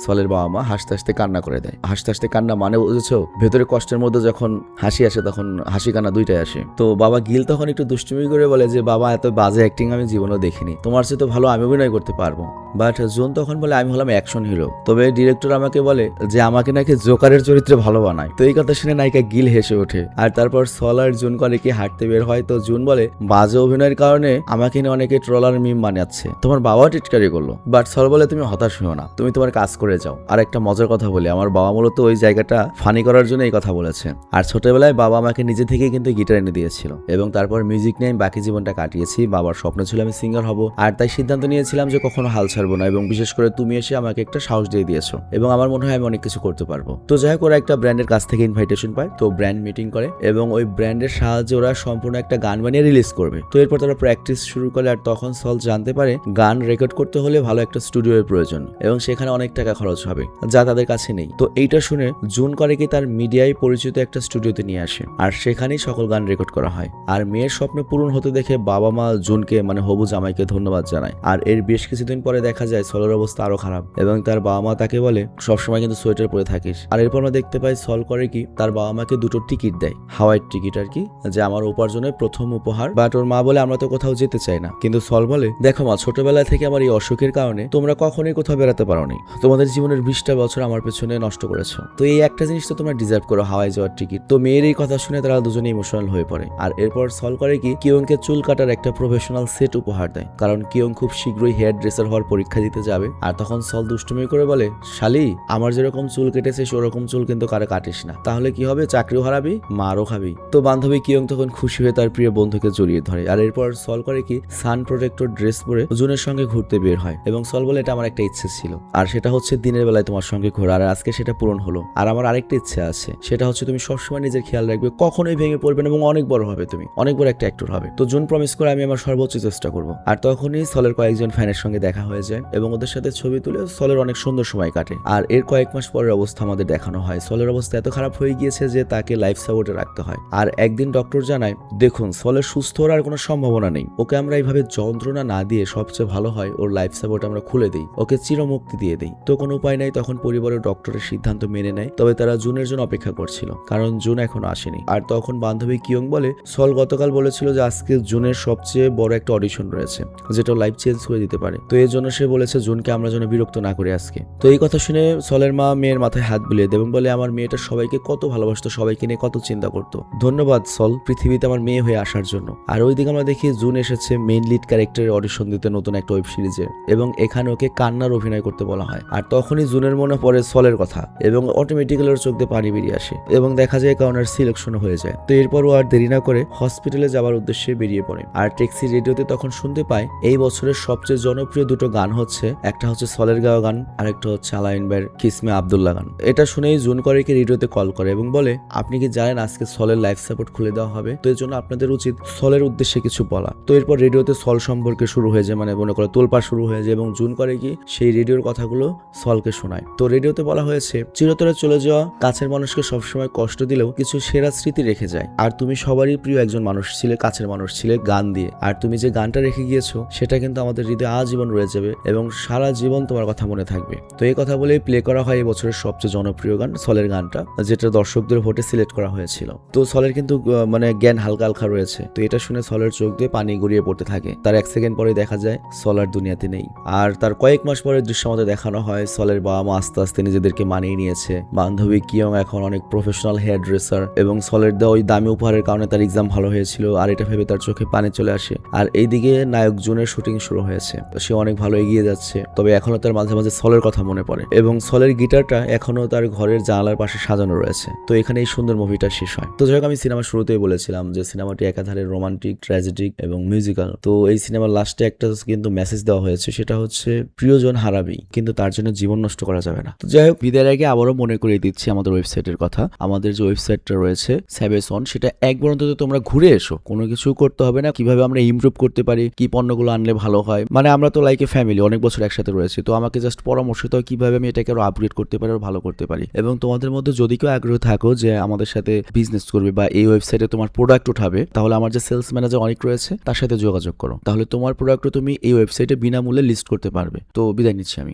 সলের বাবা মা হাসতে হাসতে কান্না করে দেয়। হাসতে হাসতে কান্না মানে বুঝেছো, ভেতরে কষ্টের মধ্যে যখন হাসি আসে তখন হাসি কান্না দুইটাই আসে। তো বাবা গিল তখন একটু দুষ্টুমি করে বলে যে বাবা এত বাজে অ্যাক্টিং আমি জীবনেও দেখিনি, তোমার চেয়ে তো ভালো আমি অভিনয় করতে পারবো। বাট জুন তখন বলে আমি হলাম অ্যাকশন হিরো, তবে ডিরেক্টর আমাকে বলে যে আমাকে নাকি জোকারের চরিত্রে ভালো বানায়। তো এই কথা শুনে নায়িকা গিল হেসে ওঠে, আর তারপর সল আর জুন করে কি হাঁটতে বের হয়। তো জুন বলে বাজে অভিনয়ের কারণে আমাকে নিয়ে অনেকে ট্রলার মিম বানাচ্ছে, তোমার বাবা টিটকারি করলো। বাট সল বলে তুমি হতাশ হও না, তুমি তোমার কাজ করে যাও। আর একটা মজার কথা বলি, আমার বাবা মূলত ওই জায়গাটা ফানি করার জন্য এই কথা বলেছে। আর ছোটবেলায় বাবা আমাকে নিজে থেকেই কিন্তু গিটার এনে দিয়েছিল এবং তারপর মিউজিক নিয়ে আমি বাকি জীবনটা কাটিয়েছি। বাবার স্বপ্ন ছিল আমি সিঙ্গার হব, আর তাই সিদ্ধান্ত নিয়েছিলাম যে কখনো হাল ছাড়বো না, এবং বিশেষ করে তুমি এসে আমাকে একটা সাহস দিয়ে দিয়েছো এবং আমার মনে হয় আমি অনেক কিছু করতে পারবো। তো যাই হোক, ওরা একটা ব্র্যান্ডের কাছ থেকে ইনভাইটেশন পায়। তো ব্র্যান্ড মিটিং করে এবং ওই ব্র্যান্ডের সাহায্যে ওরা সম্পূর্ণ একটা গান বানিয়ে রিলিজ করবে। তো এরপর তারা প্র্যাকটিস শুরু করে, আর তখন সল জানতে পারে গান রেকর্ড করতে হলে ভালো একটা স্টুডিওর প্রয়োজন এবং সেখানে অনেক টাকা খরচ হবে যা তাদের কাছে নেই। তো এইটা শুনে জুন করে কি তার মিডিয়ায় পরিচিত একটা স্টুডিওতে নিয়ে আসে, আর সেখানেই সকল গান রেকর্ড করা হয়। আর মেয়ের স্বপ্ন পূরণ হতে দেখে বাবা মা জুনকে মানে হবু জামাইকে ধন্যবাদ জানায়। আর এর বেশ কিছুদিন পরে দেখা দেখা যায় সলের অবস্থা আরো খারাপ এবং তার বাবা মা তাকে বলে সবসময় কিন্তু সোয়েটার পরে থাকিস। আর এরপর আমরা দেখতে পাই সল করে কি তার বাবা মাকে দুটো টিকিট দেয়, হাওয়াইয়ের টিকিট আর কি, যে আমার উপার্জনের প্রথম উপহার। বাট ওর মা বলে আমরা তো কোথাও যেতে চাই না। কিন্তু সল বলে দেখো মা, ছোটবেলা থেকে আমার এই অসুখের কারণে তোমরা কখনোই কোথাও বেড়াতে পারোনি, তোমাদের জীবনের 20টা বছর আমার পেছনে নষ্ট করেছো, তো এই একটা জিনিস তো তোমরা ডিজার্ভ করো, হাওয়াই যাওয়ার টিকিট। তো মেয়ের এই কথা শুনে তারা দুজনে ইমোশনাল হয়ে পড়ে। আর এরপর সল করে কি কিয়ংকে চুল কাটার একটা প্রফেশনাল সেট উপহার দেয়, কারণ কিয়ং খুব শীঘ্রই হেয়ার ড্রেসার হওয়ার পরীক্ষা দিতে যাবে। আর তখন সল দুষ্টুমি করে বলে শালি, আমার যেরকম চুল কেটেছে সেরকম চুল কিন্তু কারো কাটিস না, তাহলে কি হবে, চাকরিও হারাবি মারও খাবি। তো বান্ধবী কিয়ং তখন খুশি হয়ে তার প্রিয় বন্ধুকে জড়িয়ে ধরে। আর এরপর সল করে কি সান প্রোটেক্টর ড্রেস পরে জুনের সঙ্গে ঘুরতে বের হয় এবং সল বলে এটা আমার একটা ইচ্ছে ছিল, আর সেটা হচ্ছে দিনের বেলায় তোমার সঙ্গে ঘোরা, আর আজকে সেটা পূরণ হলো। আর আমার আরেকটা ইচ্ছে আছে, সেটা হচ্ছে তুমি সবসময় নিজের খেয়াল রাখবে, কখনোই ভেঙে পড়বে না এবং অনেক বড় হবে, তুমি অনেক বড় একটা অ্যাক্টর হবে। তো জুন প্রমিস করে আমি আমার সর্বোচ্চ চেষ্টা করব। আর তখনই সলের কয়েকজন ফ্যানের সঙ্গে দেখা হয়ে যায় এবং ওদের সাথে ছবি তুলে সলের অনেক সুন্দর সময় কাটে। আর এর কয়েক মাস পরের অবস্থা আমাদের দেখানো হয়। সলের অবস্থা এত খারাপ হয়ে গিয়েছে যে তাকে লাইফ সাপোর্টে রাখতে হয়। আর একদিন ডক্টর জানায়, দেখুন সলের সুস্থ হওয়ার কোনো সম্ভাবনা নেই, ওকে আমরা এইভাবে যন্ত্রণা না দিয়ে সবচেয়ে ভালো হয় ওর লাইফ সাপোর্ট আমরা খুলে দিই, ওকে চিরমুক্তি দিয়ে দিই। তো কোনো উপায় নাই, তখন পরিবারের ডক্টরের সিদ্ধান্ত মেনে নেয়। তবে তারা জুনের জন্য অপেক্ষা করছিল, কারণ জুন এখনো আসেনি। আর তখন বান্ধবী কিয়ং বলে সল গতকাল বলেছিল যে আজকে জুনের সবচেয়ে বড় একটা অডিশন রয়েছে, যেটা লাইফ চেঞ্জ করে দিতে পারে। তো এই জন্য সে বলেছে জুনকে আমরা যেন বিরক্ত না করি আজকে। তো এই কথা শুনে সলের মা মেয়ের মাথায় হাত বুলিয়ে দেয় এবং বলে আমার মেয়েটা সবাইকে কত ভালোবাসতো, সবাইকে নিয়ে কত চিন্তা করতো, ধন্যবাদ সল পৃথিবীতে আমার মেয়ে হয়ে আসার জন্য। আর ওইদিকে আমরা দেখি জুন এসেছে মেইন লিড ক্যারেক্টারের অডিশন দিতে নতুন একটা ওয়েব সিরিজে, এবং এখানে ওকে কান্নার অভিনয় করতে বলা হয়। আর তখনই জুনের মনে পড়ে সলের কথা এবং অটোমেটিক্যালি ওর চোখ দিয়ে পানি বেরিয়ে আসে এবং দেখা যায় কারণ আর সিলেকশন হয়ে যায়। তো এরপর ও আর দেরি না করে হসপিটালে যাওয়ার উদ্দেশ্যে বেরিয়ে পড়ে। আর ট্যাক্সি রেডিওতে তখন শুনতে পায় এই বছরের সবচেয়ে জনপ্রিয় দুটো গান হচ্ছে, একটা হচ্ছে সলের গাওয়া গান আর একটা হচ্ছে আলাইন ভাইয়ের কিসমে আব্দুল্লাহ গান। এটা শুনেই জুন করেকে রেডিওতে কল করে এবং বলে আপনি কি জানেন আজকে সলের লাইফ সাপোর্ট খুলে দেওয়া হবে, তো এর জন্য আপনাদের উচিত সলের উদ্দেশ্যে কিছু বলা। তো এরপর রেডিওতে সল সম্পর্কে শুরু হয়ে যায়, মানে মনে করে তোলপাড় শুরু হয়ে যায় এবং জুন করে কি সেই রেডিওর কথাগুলো সলকে শোনায়। তো রেডিওতে বলা হয়েছে চিরতরে চলে যাওয়া কাছের মানুষকে সবসময় কষ্ট দিলেও কিছু সেরা স্মৃতি রেখে যায়, আর তুমি সবারই প্রিয় একজন মানুষ ছিলে, কাছের মানুষ ছিলে গান দিয়ে, আর তুমি যে গানটা রেখে গিয়েছো সেটা কিন্তু আমাদের হৃদয়ে আজীবন রয়ে যাবে এবং সারা জীবন তোমার কথা মনে থাকবে। তো এই কথা বলেই প্লে করা হয় এই বছরের সবচেয়ে জনপ্রিয় গান সলের গানটা, যেটা দর্শকদের ভোটে সিলেক্ট করা হয়েছিল। তো সলের কিন্তু মানে জ্ঞান হালকা হালকা রয়েছে। তো এটা শুনে সলের চোখ দিয়ে পানি গড়িয়ে পড়তে থাকে। তার 1 সেকেন্ড পরে দেখা যায় সল আর দুনিয়াতে নেই। আর তার কয়েক মাস পরের দৃশ্য আমাদের দেখানো হয় সলের বাবা মা আস্তে আস্তে নিজেদেরকে মানিয়ে নিয়েছে। বান্ধবী কিয়ং এখন অনেক প্রফেশনাল হেয়ার ড্রেসার এবং সলের দেওয়া ওই দামি উপহারের কারণে তার এক্সাম ভালো হয়েছিল, আর এটা ভেবে তার চোখে পানি চলে আসে। আর এইদিকে নায়ক জুনের শুটিং শুরু হয়েছে, সে অনেক ভালো এগিয়ে যাচ্ছে। তবে এখনো তার মাঝে মাঝে সলের কথা মনে পড়ে এবং সলের গিটারটা এখনো তার ঘরের জানালার পাশে সাজানো রয়েছে। তো এখানে এই সুন্দর মুভিটা শেষ হয়। তো যাই হোক, আমি সিনেমার শুরুতেই বলেছিলাম যে সিনেমাটি একাধারে রোমান্টিক, ট্র্যাজেডিক এবং মিউজিক্যাল। তো এই সিনেমার লাস্টে একটা কিন্তু মেসেজ দেওয়া হয়েছে, সেটা হচ্ছে প্রিয়জন হারাবি কিন্তু তার জন্য জীবন নষ্ট করা যাবে না। তো যাই হোক, বিদায়ের আগে আবারও মনে করিয়ে দিচ্ছি আমাদের ওয়েবসাইটের কথা। আমাদের যে ওয়েবসাইটটা রয়েছে স্যাবেসন, সেটা একবার অন্তত তোমরা ঘুরে এসো, কোনো কিছু করতে হবে না, কিভাবে আমরা ইমপ্রুভ করতে পারি, কি পণ্যগুলো আনলে ভালো হয়। মানে আমরা তো লাইক এ ফ্যামিলি, অনেক বছর একসাথে রয়েছে, তো আমাকে জাস্ট পরামর্শ দাও কিভাবে আমি এটাকে আরো আপগ্রেড করতে পারি, আরো ভালো করতে পারি। এবং তোমাদের মধ্যে যদি কেউ আগ্রহ থাকো যে আমাদের সাথে বিজনেস করবে বা এই ওয়েবসাইটে তোমার প্রোডাক্ট উঠাবে, তাহলে আমার যে সেলস ম্যানেজার অনেক রয়েছে তার সাথে যোগাযোগ করো, তাহলে তোমার প্রোডাক্টও তুমি এই ওয়েবসাইটে বিনামূল্যে লিস্ট করতে পারবে। তো বিদায় নিচ্ছি আমি।